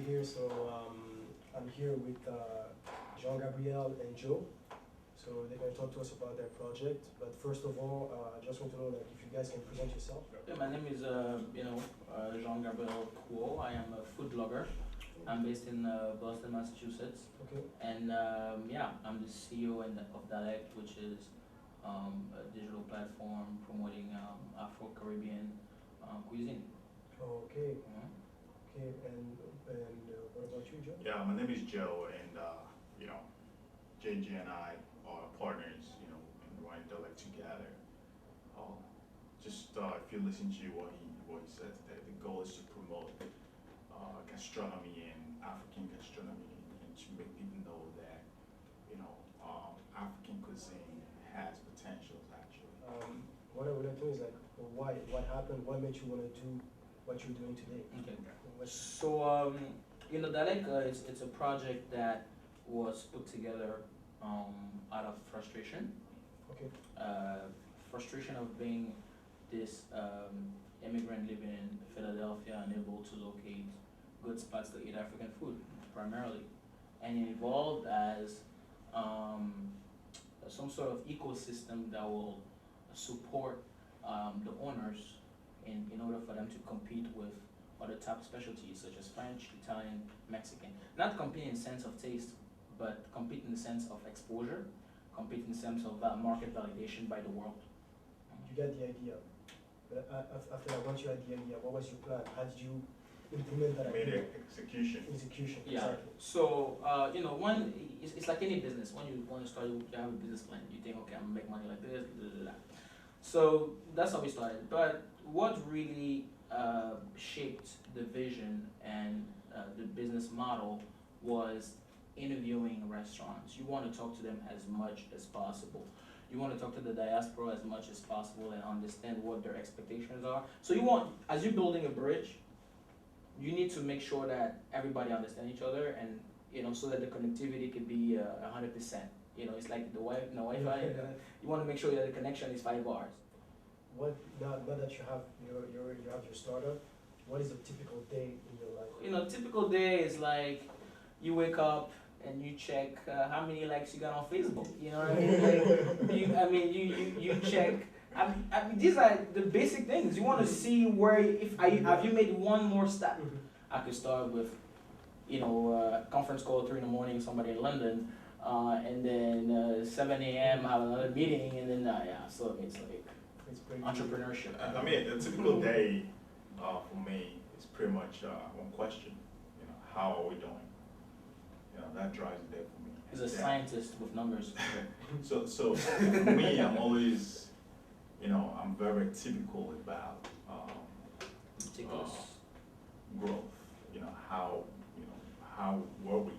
be here. So I'm here with Jean-Gabriel and Joe. So they're going to talk to us about their project. But first of all, I just want to know like, if you guys can present yourself. Yeah, my name is Jean-Gabriel Kuo. I am a food blogger. I'm based in Boston, Massachusetts, Okay. and I'm the CEO of Dialect, which is a digital platform promoting Afro-Caribbean cuisine. Okay. Mhm. Okay. And what about you, Joe? Yeah, my name is Joe, and JJ and I are partners, and we're in Dialect together. Uh, if you listen to what he said today, the goal is to promote gastronomy and African gastronomy, and to make people know that African cuisine has potentials actually. What I would like to know is like, why? What happened? What made you want to do what you're doing today? Okay. What- So Dialect, it's a project that was put together out of frustration. Okay. Frustration of being this immigrant living in Philadelphia, unable to locate good spots to eat African food, primarily, and it evolved as some sort of ecosystem that will support the owners in order for them to compete with other top specialties such as French, Italian, Mexican. Not compete in the sense of taste, but compete in the sense of exposure, compete in the sense of market validation by the world. You got the idea. But after that, once you had the idea, what was your plan? How did you implement that Made idea? it execution. Execution. Yeah. Exactly. So when it's like any business. When you want to start, you have a business plan. You think, okay, I'm gonna make money like this, blah, blah, blah. So that's how we started. But what really shaped the vision and the business model was interviewing restaurants. You want to talk to them as much as possible. You want to talk to the diaspora as much as possible and understand what their expectations are. So you want, as you're building a bridge, you need to make sure that everybody understands each other, and so that the connectivity could be 100%. It's like the Wi-Fi. You want to make sure that the connection is 5 bars. What now that you have your startup, what is a typical day in your life? Typical day is like you wake up and you check how many likes you got on Facebook. You know what I mean? You check. I mean, these are the basic things. You want to see where have you made one more step. I could start with, conference call 3 in the morning, somebody in London, and then 7 a.m. have another meeting, and then so it's like It's pretty entrepreneurship. I mean, a typical day for me is pretty much one question. How are we doing? That drives the day for me. He's a Yeah. scientist with numbers. So for me, I'm always, I'm very typical about Meticulous. growth. How were we,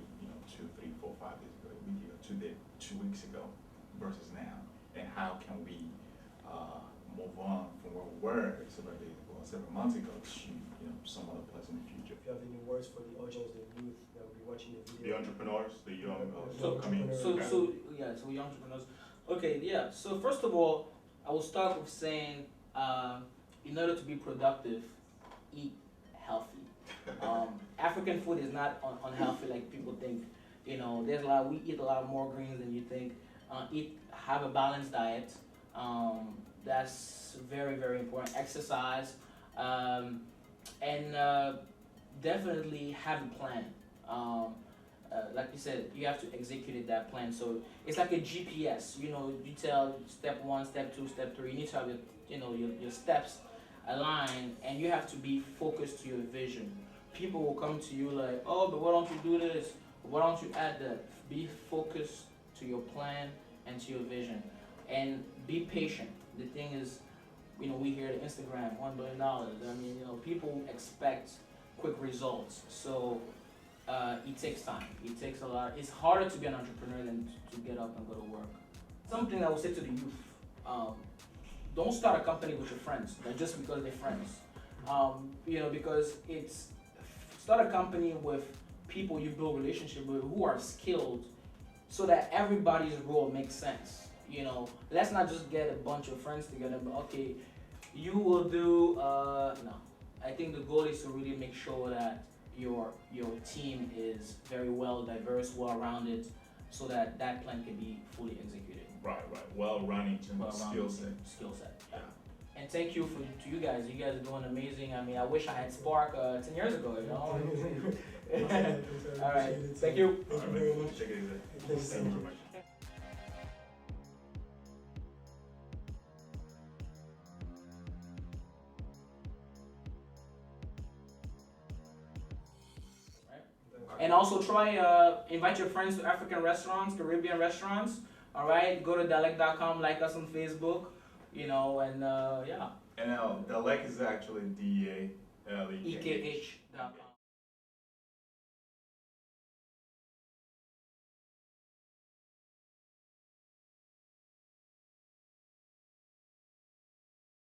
2, 3, 4, 5 days ago, a week ago, 2 weeks ago versus now, and how can we move on from where we were several days ago, several months ago to some other place in the future. If you have any words for the audience, the youth that will be watching the The video. entrepreneurs, the young So- upcoming. So we entrepreneurs. Okay, yeah. So first of all, I will start with saying, in order to be productive, eat healthy. African food is not unhealthy like people think. There's we eat a lot more greens than you think. Have a balanced diet. That's very, very important. Exercise, and definitely have a plan. Like you said, you have to execute that plan. So it's like a GPS. You tell step 1, step 2, step 3. You need to have your steps aligned, and you have to be focused to your vision. People will come to you like, oh, but why don't you do this? Why don't you add that? Be focused to your plan and to your vision, and be patient. The thing is, we hear the Instagram $1 billion. I mean, people expect quick results. So it takes time. It takes a lot. It's harder to be an entrepreneur than to get up and go to work. Something I would say to the youth: don't start a company with your friends, just because they're friends. Because start a company with people you build relationship with who are skilled, so that everybody's role makes sense. Let's not just get a bunch of friends together, but you will do, no. I think the goal is to really make sure that your team is very well diverse, well rounded, so that that plan can be fully executed. Right. Well running skill set. Yeah. And thank you to you guys. You guys are doing amazing. I mean, I wish I had Spark 10 years ago. You know. All right. Thank you. Thank you very much. Check it out. Thanks. Thank you very much. And also try invite your friends to African restaurants, Caribbean restaurants. All right, go to Dalek.com, like us on Facebook, you know, and yeah. And Dalek is actually DALEKH. EKH.com.